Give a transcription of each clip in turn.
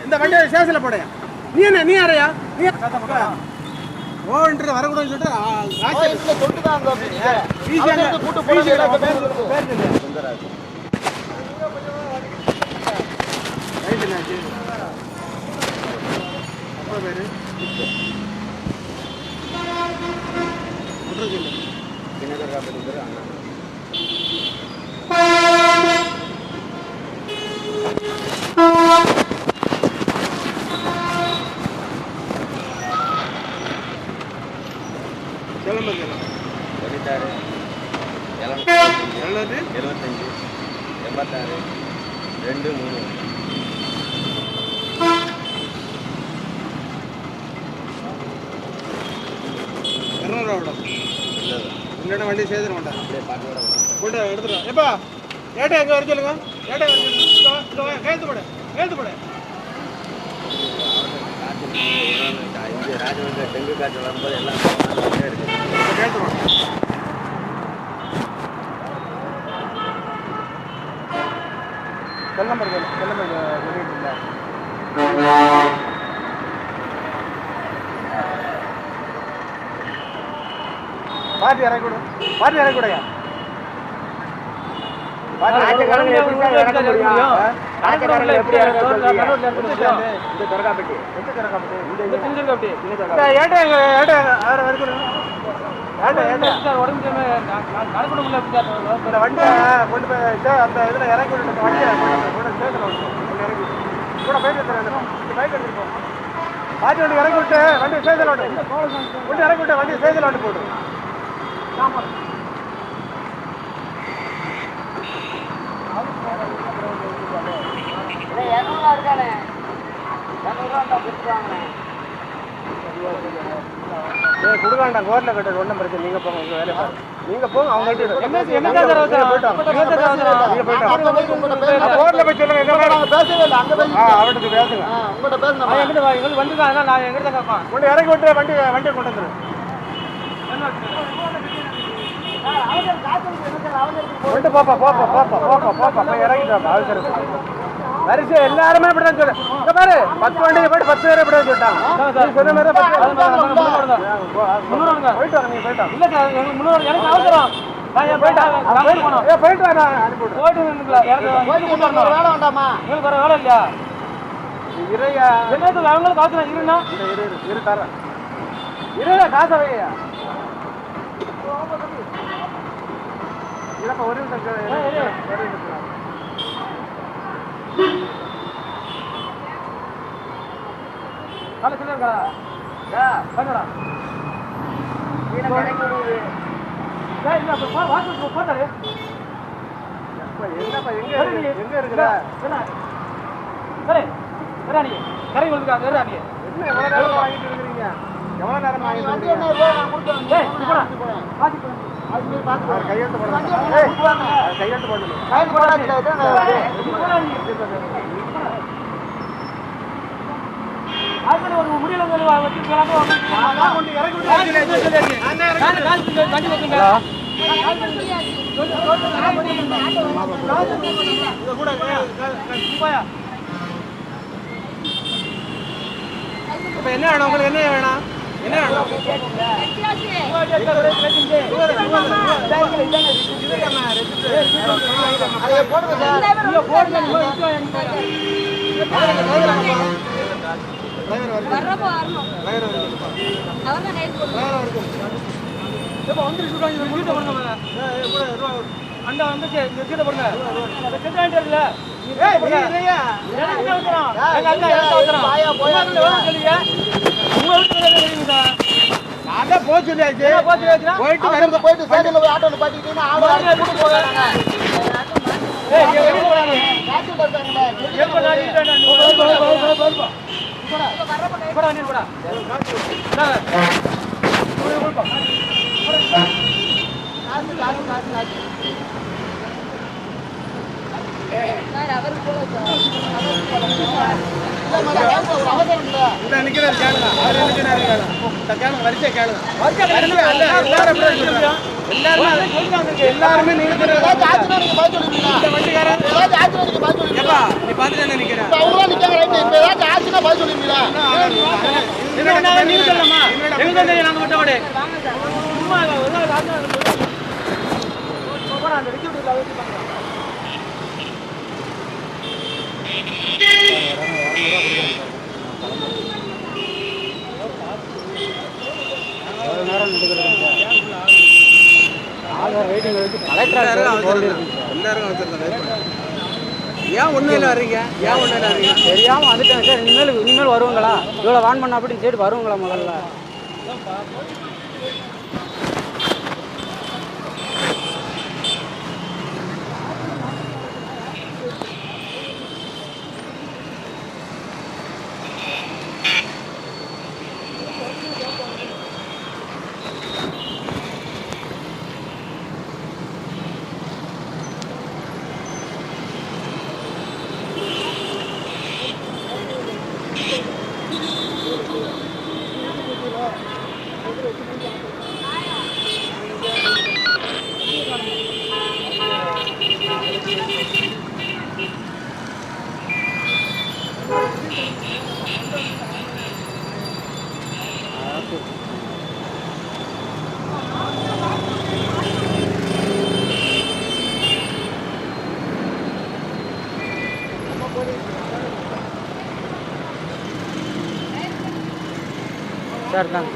இந்த வண்டியை சேசில் போடையா நீ என்ன நீ யாரையா நீ ஓன்றது வரக்கூடாதுன்னு சொல்லிட்டு தொட்டு தான் கூட்டு பேரு தொண்ணூத்தாறு 75 86 2 3 முன்னாடி வண்டி சேதன மாட்டேன் கொண்டு எடுத்துடும் எப்பா ஏட்டை எங்கே வர சொல்லுங்க ஏட்டை கேத்து போட ராஜமந்திர டெங்கு காய்ச்சல் வரும்போது எல்லாம் கேத்து போட செல் நம்பர் சொல்லிட்டு பாட்டி இறக்கூடயா வண்டியை கொண்டு போய் அந்த இதில் இறக்கி விட்டு வண்டியை கூட பைக் எடுத்துருப்போம் பாட்டி வண்டி இறக்கி விட்டு வண்டி சேதல் வண்டி இறக்கி விட்டு வண்டி சேதல் வண்டி போட்டு கொடுக்காண்டா கோர்ல கட்டுறது ஒன்றும் பிரச்சனை நீங்க போங்க உங்க வேலை நீங்க போங்க அவங்க கோர்ல போய் சொல்லுங்க அவனுக்கு பேசுங்க கொண்டு இறக்கி விட்டு வண்டியை கொண்டு வந்துரு கொண்டு போப்பா இறங்கிட்டாப்பா அவசரம் வரிசை எல்லாருமே இப்படிதான் சொல்லு இங்க பாரு 10 வண்டிக்கு போயிட்டு 10 பேரை இப்படி சொல்லிட்டாங்க சொன்ன மாதிரி போயிட்டு வாங்க நீங்க போயிட்டா இல்ல சார் எனக்கு அவசரம் போயிட்டு வா வேலை வேண்டாமா உங்களுக்கு வர வேலை இல்லையா இறையா என்ன அவங்களுக்கு அவசரம் இருண்ணா இரு தரேன் இறையா காசை வையா இல்லப்பா ஒரு நிமிஷம் காலை சொல்லுங்கடா பண்ணடா போட்டாரு என்னப்பா எங்க இருக்குடா சரி நீ கரை வந்துருக்காங்க என்ன எவ்வளவு நேரம் வாங்கிட்டு இருக்கிறீங்க எவ்வளவு நேரம் வாங்கிட்டு கையெழுத்து ஒரு முடியல என்ன வேணும் உங்களுக்கு என்ன வேணும் என்ன அண்டா வந்துச்சு சீட்டை போடுங்க அதான் போச்சு போயிட்டு சைக்கிள் ஆட்டோல பாட்டிக்கிட்டீங்கன்னா எல்லாருமே நீங்க நீங்க சொல்லலாமா? எங்க தெரியும் நாங்க மட்டும் ஓடு. சும்மா அந்த ரிக்ரூட்ல வச்சு பண்ணுங்க. நேரம் ஆதார் வெயிட்டிங் வச்சு கலெக்டர் எல்லாரும் வச்சிருக்காங்க. ஏன் ஒன்றும் வர்றீங்க? ஏன் ஒன்றும் வர்றீங்க? தெரியாமல் வந்துட்டேன் சார். இனிமேல் வருவாங்களா? இவ்வளோ வான் பண்ண அப்படின்னு சரி வருவாங்களா முதல்ல? சார் தாங்க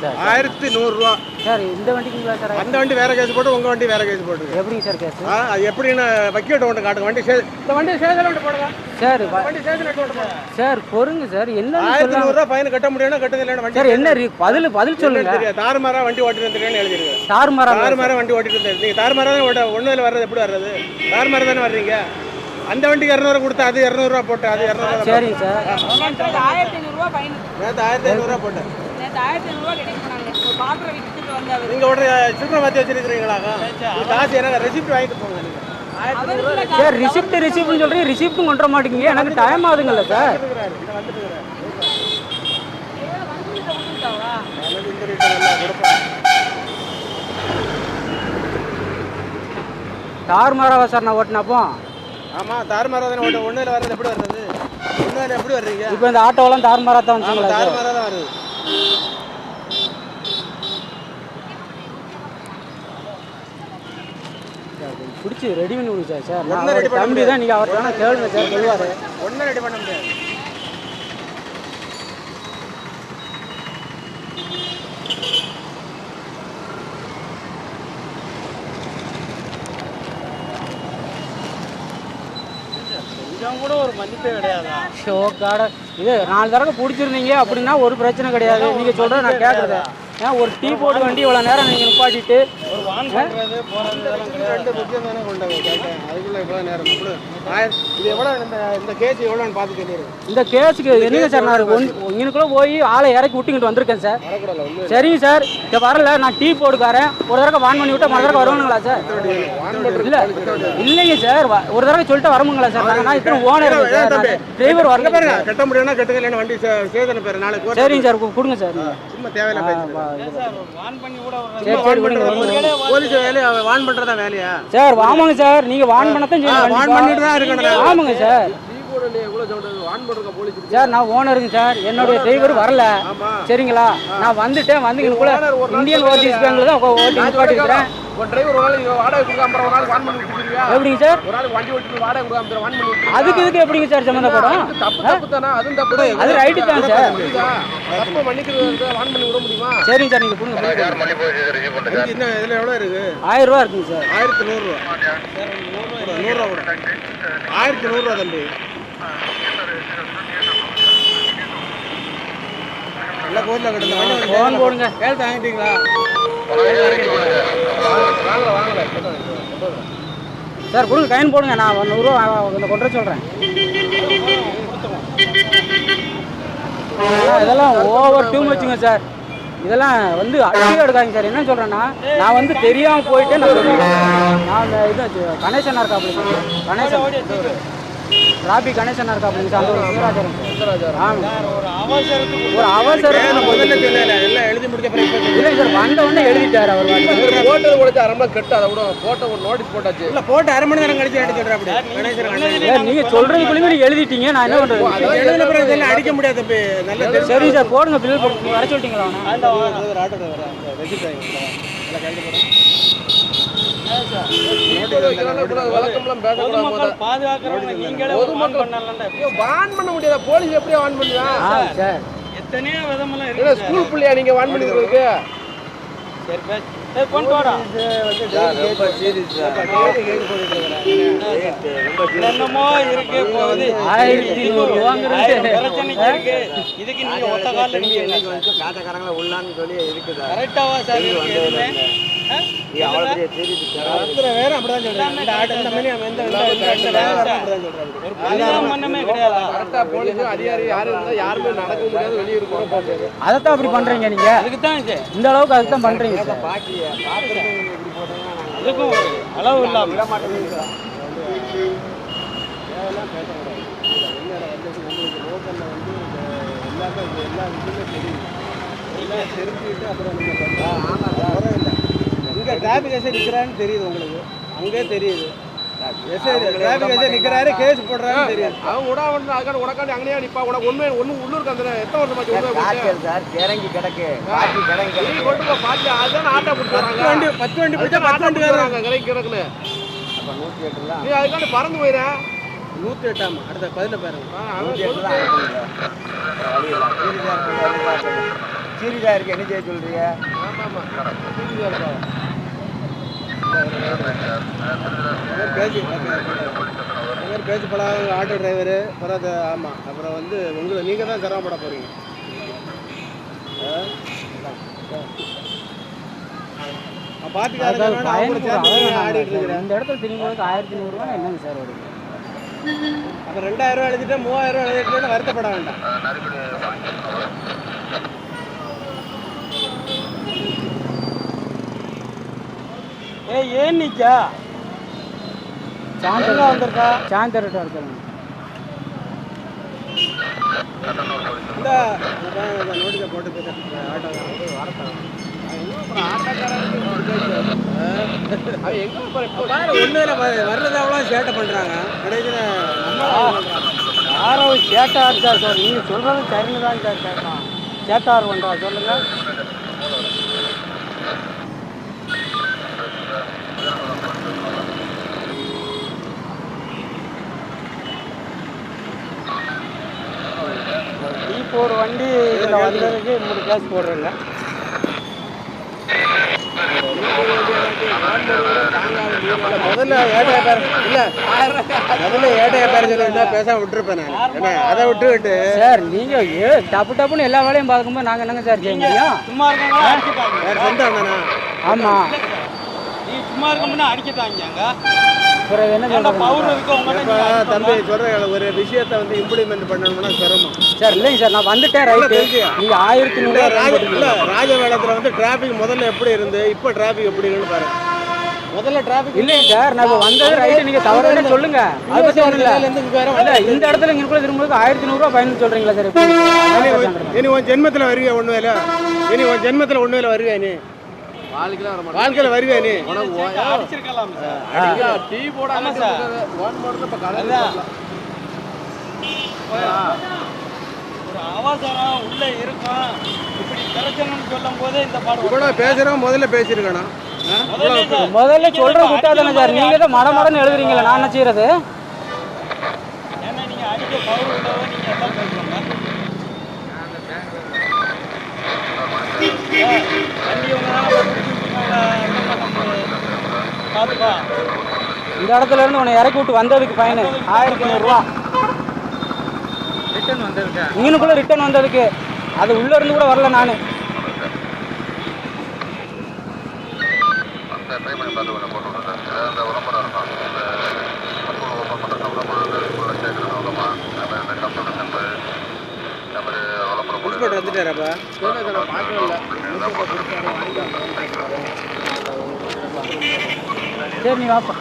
சார் 1100 ரூபா சார். இந்த வண்டிக்குங்களா சார்? அந்த வண்டி வேற கேஸ் போட்டு உங்க வண்டி வேற கேஸ் போட்டு எப்படிங்க சார் கேஸ்? அது எப்படின்னு வக்கீல்ட்ட ஒன்று காட்டுங்க. வண்டி இந்த வண்டி சேதல் விட்டு போடுங்க சார். வண்டி சேதல் விட்டு போடுங்க சார். பொறுங்க சார். என்ன 1100 ரூபா ஃபைன் கட்ட முடியும்னா கட்டுங்க. இல்லைன்னா வண்டி சார் என்ன பதில் சொல்லுங்க. தாறுமாறா வண்டி ஓட்டிட்டு வந்துருக்கேன்னு எழுதிருக்கேன். தாறுமாறா வண்டி ஓட்டிட்டு இருந்தேன். நீங்க தாறுமாறா தான் ஒண்ணுல வர்றது எப்படி வர்றது? தாறுமாறா தானே வர்றீங்க. அந்த வண்டிக்கு 200 கொடுத்தா அது 200 ரூபா போட்டு அது 200 சரிங்க சார். 1500 ரூபா ஃபைன். நேத்து 1500 ரூபா போட்டேன். நேத்து 1500 ரூபா கட்டி போனாங்க. ஒரு பாத்திரம் வித்துட்டு வந்தாரு. நீங்க உடனே சில்லறை மாத்தி வச்சிருக்கீங்களா? காசு எனக்கு ரெசிப்ட் வாங்கிட்டு போங்க. நீங்க 1500 ரூபா சார். ரிசிப்ட்னு சொல்றீங்க. ரிசிப்ட்டும் கொண்டு வர மாட்டீங்க. எனக்கு டைம் ஆகுதுங்கல்ல சார். தாறுமாறாவா சார் நான் ஓட்டினப்போ? ஆமாம் தாறுமாறா தானே ஓட்ட. ஒன்றில் வர்றது எப்படி வர்றது? ஒன்றில் எப்படி வர்றீங்க? இப்போ இந்த ஆட்டோவெல்லாம் தாறுமாறா தான் வந்துச்சுங்களா? தாறுமாறா தான் வருது. பிடிச்சி ரெடி பண்ணி கொடுங்க சார். சார் ஒன்றும் ரெடி பண்ண முடியாது. நீங்கள் அவர்கிட்ட கேளுங்க சார், சொல்லுவார். ஒன்றும் ரெடி பண்ண முடியாது. கூட ஒரு மதிப்பே கிடையாது. ஷோ காட இது 4 தடவை பிடிச்சிருந்தீங்க அப்படின்னா ஒரு பிரச்சனை கிடையாது. நீங்கள் சொல்கிறது நான் கேட்குறது. ஏன் ஒரு டீ போர்டு வண்டி இவ்வளோ நேரம் நீங்கள் நிப்பாட்டிட்டு ஒரு வான் பண்ணுறது போகிறது ரெண்டு முக்கியம் தானே கொண்டாங்க கேட்டேன். அதுக்குள்ளே இவ்வளோ நேரம் இது எவ்வளோ இந்த கேஸ் எவ்வளோன்னு பார்த்து தெரியுது. இந்த கேஸுக்கு என்னங்க சார்? நான் இங்கனுக்குள்ளே போய் ஆளை இறக்கி விட்டுக்கிட்டு வந்திருக்கேன் சார். சரிங்க சார். இதை வரல. நான் டீ போர்டுக்காரன். ஒரு தடவை வான் பண்ணி விட்டால் மறு தடவை வருவானுங்களா சார்? இல்லை இல்லைங்க சார். ஒரு தடவை சொல்லிட்டு வரமுங்களா சார்? நான் இத்தனை ஓனர் டிரைவர் வரல பாருங்க. கட்ட முடியும்னா கட்டுங்க. இல்லைன்னா வண்டி சேதனை பேர் நாளைக்கு. சரிங்க சார் கொடுங்க சார். சும்மா தேவையில்லை வான் பண்றதா வேலையா சார்? ஆமாங்க சார். நீங்க வான் பண்ணத்தான் வான் பண்ணிட்டு தான் இருக்கணும். ஆமாங்க சார். சார் நான் ஓனருங்க சார். என்னுடைய டிரைவர் வரல. சரிங்களா? நான் வந்துட்டேன். வந்து இந்தியன் ஓவர்சீஸ் பேங்க்ல தான் ஓட்டி நிப்பாட்டிக்கிறேன். ஒரு டிரைவர் ஒரு நாள் வாடகை கொடுக்காம ஒரு நாள் வான் பண்ணி கொடுத்துருவீங்க. எப்படிங்க சார்? ஒரு நாள் வண்டி ஓட்டிட்டு வாடகை கொடுக்காம வான் பண்ணி அதுக்கு இதுக்கு எப்படிங்க சார் சம்பந்தப்படும்? தப்பு தானே? அதுவும் தப்பு. அது ரைட்டு தான் சார். தப்பு மன்னிக்கிறது வான் பண்ணி விட முடியுமா? சரிங்க சார். நீங்க கொடுங்க. என்ன இதுல எவ்வளவு இருக்கு? 1000 ரூபா இருக்குங்க சார். 1100 ரூபா. 100 ரூபா கூட 1100 ரூபா தம்பி. நல்ல கோயில்ல கிடந்த ஃபோன் போடுங்க. கேள்வி வாங்கிட்டீங்களா? சார் கொடுங்க. கைன் போடுங்க. நான் 100 ரூபா கொண்டு சொல்கிறேன். இதெல்லாம் ஓவர் டூ மச்சுங்க சார். இதெல்லாம் வந்து அடிக்க எடுக்காங்க சார். என்ன சொல்கிறேன்னா நான் வந்து தெரியாமல் போயிட்டு நான் இது கணேசன் இருக்கா அப்படி கணேசன் டிராபிக் கணேசன் இருக்கா அப்படிங்க சார், அந்த ஒரு சுந்தராச்சாரம். ஆமாம், ஒரு அவசரத்துக்கு முதல்ல சொல்லல எல்லாம் எழுதி முடிச்ச பிறகு இல்லை சார், வந்த உடனே எழுதிட்டார் அவர். போட்டது கூட அரை மணி கட்டு அதை விட போட்ட ஒரு நோட்டீஸ் போட்டாச்சு. இல்ல போட்டு அரை மணி நேரம் கழிச்சு எடுத்து சொல்றேன். அப்படி நீங்க சொல்றதுக்குள்ளே நீங்க எழுதிட்டீங்க, நான் என்ன பண்றது? எழுதின பிறகு இதெல்லாம் அடிக்க முடியாது தம்பி. நல்ல சரி சார், போடுங்க பில் போட்டு வர சொல்லிட்டீங்களா? ஒரு ஆட்டோ டிரைவர் வெஜி டிரைவர் எல்லாம் கழிச்சு போடுறேன். வழக்கம்லாம் பேசக்கூடாது. பாதுகாக்கிறவங்க நீங்களே வான் பண்ண முடியாத போலீஸ் எப்படியா வான் பண்ணுவான்? சார் எத்தனையோ விதமெல்லாம் இருக்கு. ஸ்கூல் பிள்ளையா நீங்க வான் பண்ணி கொடுக்கு? சரி பேச கொண்டு வாடா. என்னமோ இருக்கு போகுது. 1100 ரூபாங்கிறது பிரச்சனைக்கு இருக்கு. இதுக்கு நீங்க ஒத்த காலில் நிக்கிறீங்க. காட்டக்காரங்கள உள்ளான்னு சொல்லி இருக்குது. கரெக்டாவா சார் இருக்கு எதுவுமே? அவ்வளவு பெரிய தெரியுது. வேற அப்படிதான் சொல்றேன். இந்த ஆட்டோ இந்த மணி எந்த அப்படிதான் சொல்றேன். ஒரு பரிதாபமே கிடையாது. கரெக்டா போலீஸ் அதிகாரி யாரும் இருந்தா யாருமே நடக்க முடியாது, வெளியே இருக்கணும் போகுது. அதைத்தான் அப்படி பண்றீங்க நீங்க. அதுக்கு தான் இது. இந்த அளவுக்கு அதுக்கு தான் பண்றீங்க சார். பாக்கிய பாத்துறதுக்கு இப்படி போட்டா அதுக்கும் ஒரு அளவு இல்லாம விட மாட்டேங்குது. தேவையெல்லாம் பேசக்கூடாது. என்னடா வந்து உங்களுக்கு லோக்கல்ல வந்து எல்லா விஷயமே தெரியும். எல்லாம் தெரிஞ்சுக்கிட்டு அப்புறம் நீங்கள் பண்ணுறோம். இல்லை இங்கே டிராஃபிக் எஸ்ஐ நிற்கிறான்னு தெரியுது உங்களுக்கு, அங்கே தெரியுது. எஸ்ஐ டிராஃபிக் எஸ்ஐ நிற்கிறாரு, கேஸ் போடுறாருன்னு தெரியுது. அவன் விடா வந்து அதுக்கான உனக்காண்டி அங்கேயே நிப்பா. உனக்கு ஒன்றும் உள்ளூருக்கு அந்த எத்தனை வருஷமாச்சு சார் கிறங்கி கிடக்கு பாக்கி கிடங்கு நீ கொண்டு போய் பார்த்து அதுதான் ஆட்டோ பிடிச்சாங்க. 10 வண்டி பிடிச்சா 10 வண்டி வராங்க கிடக்கு கிடக்குன்னு. அப்போ 108 நீ அதுக்காண்டி பறந்து போயிட 108 அடுத்த 10 பாருங்க. சீரியஸா இருக்கு. என்ன செய்ய சொல்றீங்க? பேசி பழக ஆட்டோ டிரைவரு அப்புறம் ஆமாம். அப்புறம் வந்து உங்களை நீங்கள் தான் சிரமப்பட போகிறீங்க. இந்த இடத்துல திரும்பும்போது 1100 ரூபா என்னங்க சார் வருது? அப்போ 2000 ரூபா எழுதிட்டு 3000 ரூபா எழுதிட்டு வருத்தப்பட வேண்டாம். ஏன் நிக்கா சாந்தரா வந்திருக்கா? சாந்தரட்டா இருக்காங்க. இந்த நோட்டீஸை போட்டு போயிட்டு ஆட்டோ ஒன்றும் வர்றது அவ்வளோ சேட்டை பண்ணுறாங்க. கடைசியில் யாரோ சேட்டார் சார். சார் நீங்கள் சொல்கிறது சரின்னு தான் சார் கேட்கலாம். சேட்டார் பண்ணுறா சொல்லுங்கள். இப்போ ஒரு வண்டி இதில் வந்ததுக்கு 3 கேஸ் போடுறேங்க. முதல்ல ஏட்டையா பேர் இல்லை, முதல்ல ஏட்டையா பேர் சொல்லி பேசாம விட்டுருப்பேன் நான். என்ன அதை விட்டுக்கிட்டு சார் நீங்கள் டப்புன்னு எல்லா வேலையும் பார்க்கும்போது நாங்கள் என்னங்க சார் செய்ய முடியும்? சும்மா இருக்காங்களா? வேறு சொந்தம் தானே. ஆமாம், நீ சும்மா இருக்கமுன்னா அடிக்கட்டாங்க. அப்புறம் என்ன சொல்கிறேன் பவுர் இருக்கு உங்கள்கிட்ட. தம்பி சொல்கிற ஒரு விஷயத்தை வந்து இம்ப்ளிமெண்ட் பண்ணணும்னா சிரமம் சார். இல்லைங்க சார், நான் வந்துட்டேன். ரைட்டு, நீங்கள் 1100 இல்லை. ராஜவேளத்தில் வந்து டிராஃபிக் முதல்ல எப்படி இருந்து இப்போ டிராஃபிக் எப்படி இருக்குன்னு பாருங்க. முதல்ல டிராஃபிக் இல்லைங்க சார், நான் இப்போ வந்தது ரைட்டு. நீங்கள் தவறு சொல்லுங்க. அதை பற்றி ஒன்றும் இல்லை. இல்லை, இந்த இடத்துல இங்கே கூட திரும்பும்போது 1100 ரூபா ஃபைன் சொல்கிறீங்களா சார்? இனி உன் ஜென்மத்தில் வருவியா ஒன்று வேலை? இனி உன் ஜென்மத்தில் ஒன்று வேலை வருவியா? நீ வாழ்க்கையில் வருவியா? நீ அடிச்சிருக்கலாம் டீ போடாம ஒரு அவசரம் உள்ள இருக்கும். இப்படி பிரச்சனைன்னு சொல்லும் போதே இந்த பாடு இவ்வளோ பேசுகிறவங்க முதல்ல பேசியிருக்கணும். முதல்ல சொல்கிற குட்டா தானே சார். நீங்கள் தான் மடமடன்னு எழுதுறீங்களா? நான் என்ன செய்யறது? ஏன்னா நீங்கள் அடிக்க பவுர் உள்ளவோ நீங்கள் எல்லாம் பேசுவாங்க. வண்டி பார்த்துப்பா. இந்த இடத்துல இருந்து உன்னை இறக்கி விட்டு வந்ததுக்கு ஃபைனு 1100 ரூபா. ரிட்டர்ன் வந்திருக்கேன். இங்கனுக்குள்ளே ரிட்டர்ன் வந்ததுக்கு. அது உள்ளே இருந்து கூட வரல நான். புஷ்பட் வந்துட்டாரப்பா. சரி, நீ வாப்பா.